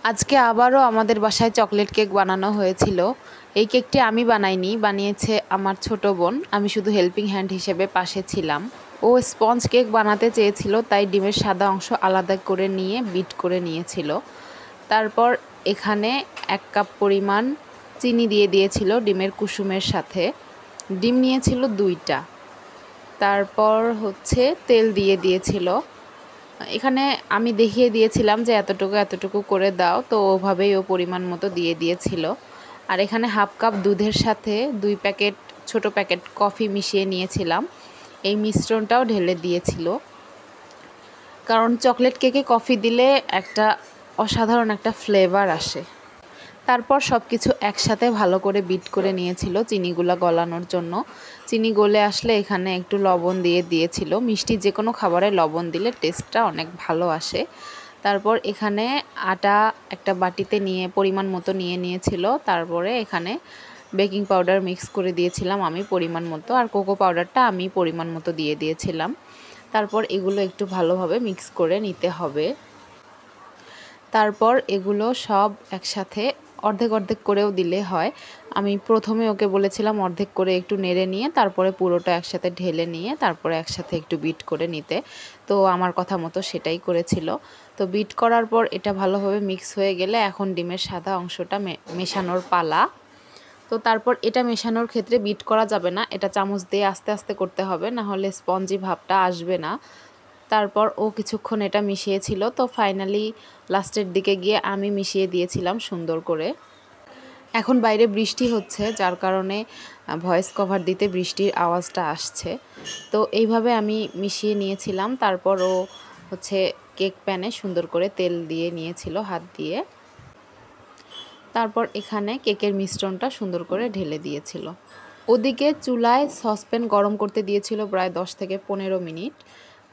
আজকে আবারও আমাদের বাসায় চকলেট কেক বানানো হয়েছিল। এই কেকটি আমি বানাইনি, বানিয়েছে আমার ছোট বোন। আমি শুধু হেল্পিং হ্যান্ড হিসেবে পাশে ছিলাম। ও স্পঞ্জ কেক বানাতে চেয়েছিল, তাই ডিমের সাদা অংশ আলাদা করে নিয়ে বিট করে নিয়েছিল। তারপর এখানে 1 কাপ পরিমাণ চিনি দিয়ে দিয়েছিল ডিমের কুসুমের সাথে। ডিম নিয়েছিল 2টা। তারপর তেল দিয়ে দিয়েছিল। এখানে আমি দেখিয়ে দিয়েছিলাম যে এতটুকু এতটুকু করে দাও, তো ওভাবেই ও পরিমাণ মতো দিয়ে দিয়েছিল। আর এখানে 1/2 কাপ দুধের সাথে 2 প্যাকেট ছোট প্যাকেট কফি মিশিয়ে নিয়েছিলাম। এই মিশ্রণটাও ঢেলে দিয়েছিল, কারণ চকলেট কেকে কফি দিলে একটা অসাধারণ একটা ফ্লেভার আসে। তারপর সব কিছু একসাথে ভালো করে বিট করে নিয়েছিল চিনিগুলা গলানোর জন্য। চিনি গলে আসলে এখানে একটু লবণ দিয়ে দিয়েছিল। মিষ্টি যে কোনো খাবারে লবণ দিলে টেস্টটা অনেক ভালো আসে। তারপর এখানে আটা একটা বাটিতে নিয়ে পরিমাণ মতো নিয়েছিল। তারপরে এখানে বেকিং পাউডার মিক্স করে দিয়েছিলাম আমি পরিমাণ মতো, আর কোকো পাউডারটা আমি পরিমাণ মতো দিয়ে দিয়েছিলাম। তারপর এগুলো একটু ভালোভাবে মিক্স করে নিতে হবে। তারপর এগুলো সব একসাথে অর্ধেক অর্ধেক করেও দিলে হয়। আমি প্রথমে ওকে বলেছিলাম অর্ধেক করে একটু নেড়ে নিয়ে তারপরে পুরোটা একসাথে ঢেলে নিয়ে তারপরে একসাথে একটু বিট করে নিতে। তো আমার কথা মতো সেটাই করেছিল। তো বিট করার পর এটা ভালোভাবে মিক্স হয়ে গেলে এখন ডিমের সাদা অংশটা মেশানোর পালা। তো তারপর এটা মেশানোর ক্ষেত্রে বিট করা যাবে না, এটা চামচ দিয়ে আস্তে আস্তে করতে হবে, না হলে স্পঞ্জি ভাবটা আসবে না। তারপর ও কিছুক্ষণ এটা মিশিয়েছিল। তো ফাইনালি লাস্টের দিকে গিয়ে আমি মিশিয়ে দিয়েছিলাম সুন্দর করে। এখন বাইরে বৃষ্টি হচ্ছে, যার কারণে ভয়েস কভার দিতে বৃষ্টির আওয়াজটা আসছে। তো এইভাবে আমি মিশিয়ে নিয়েছিলাম। তারপর ও কেক প্যানে সুন্দর করে তেল দিয়ে নিয়েছিল হাত দিয়ে। তারপর এখানে কেকের মিশ্রণটা সুন্দর করে ঢেলে দিয়েছিল। ওদিকে চুলায় সসপ্যান গরম করতে দিয়েছিল প্রায় 10 থেকে 15 মিনিট,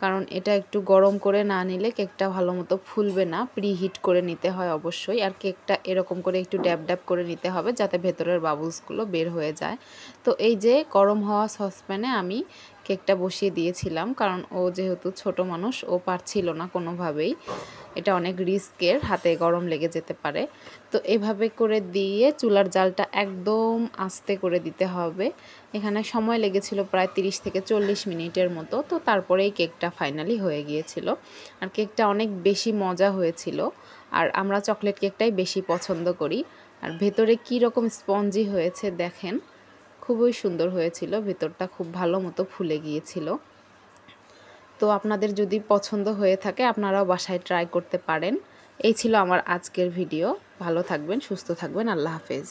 কারণ এটা একটু গরম করে না নিলে কেকটা ভালো মতো ফুলবে না। প্রিহিট করে নিতে হয় অবশ্যই। আর কেকটা এরকম করে একটু ড্যাব ড্যাব করে নিতে হবে যাতে ভেতরের বাবলসগুলো বের হয়ে যায়। তো এই যে গরম হওয়া সসপ্যানে আমি কেকটা বসিয়ে দিয়েছিলাম, কারণ ও যেহেতু ছোট মানুষ, ও পারছিল না কোনোভাবেই। এটা অনেক রিস্কের, হাতে গরম লেগে যেতে পারে। তো এভাবে করে দিয়ে চুলার জালটা একদম আস্তে করে দিতে হবে। এখানে সময় লেগেছিল প্রায় 30 থেকে 40 মিনিটের মতো। তো তারপরেই কেকটা ফাইনালি হয়ে গিয়েছিল। আর কেকটা অনেক বেশি মজা হয়েছিল। আর আমরা চকলেট কেকটাই বেশি পছন্দ করি। আর ভেতরে কী রকম স্পঞ্জি হয়েছে দেখেন, খুবই সুন্দর হয়েছিল। ভেতরটা খুব ভালো মতো ফুলে গিয়েছিল। তো আপনাদের যদি পছন্দ হয়ে থাকে আপনারাও বাসায় ট্রাই করতে পারেন। এই ছিল আমার আজকের ভিডিও। ভালো থাকবেন, সুস্থ থাকবেন। আল্লাহ হাফেজ।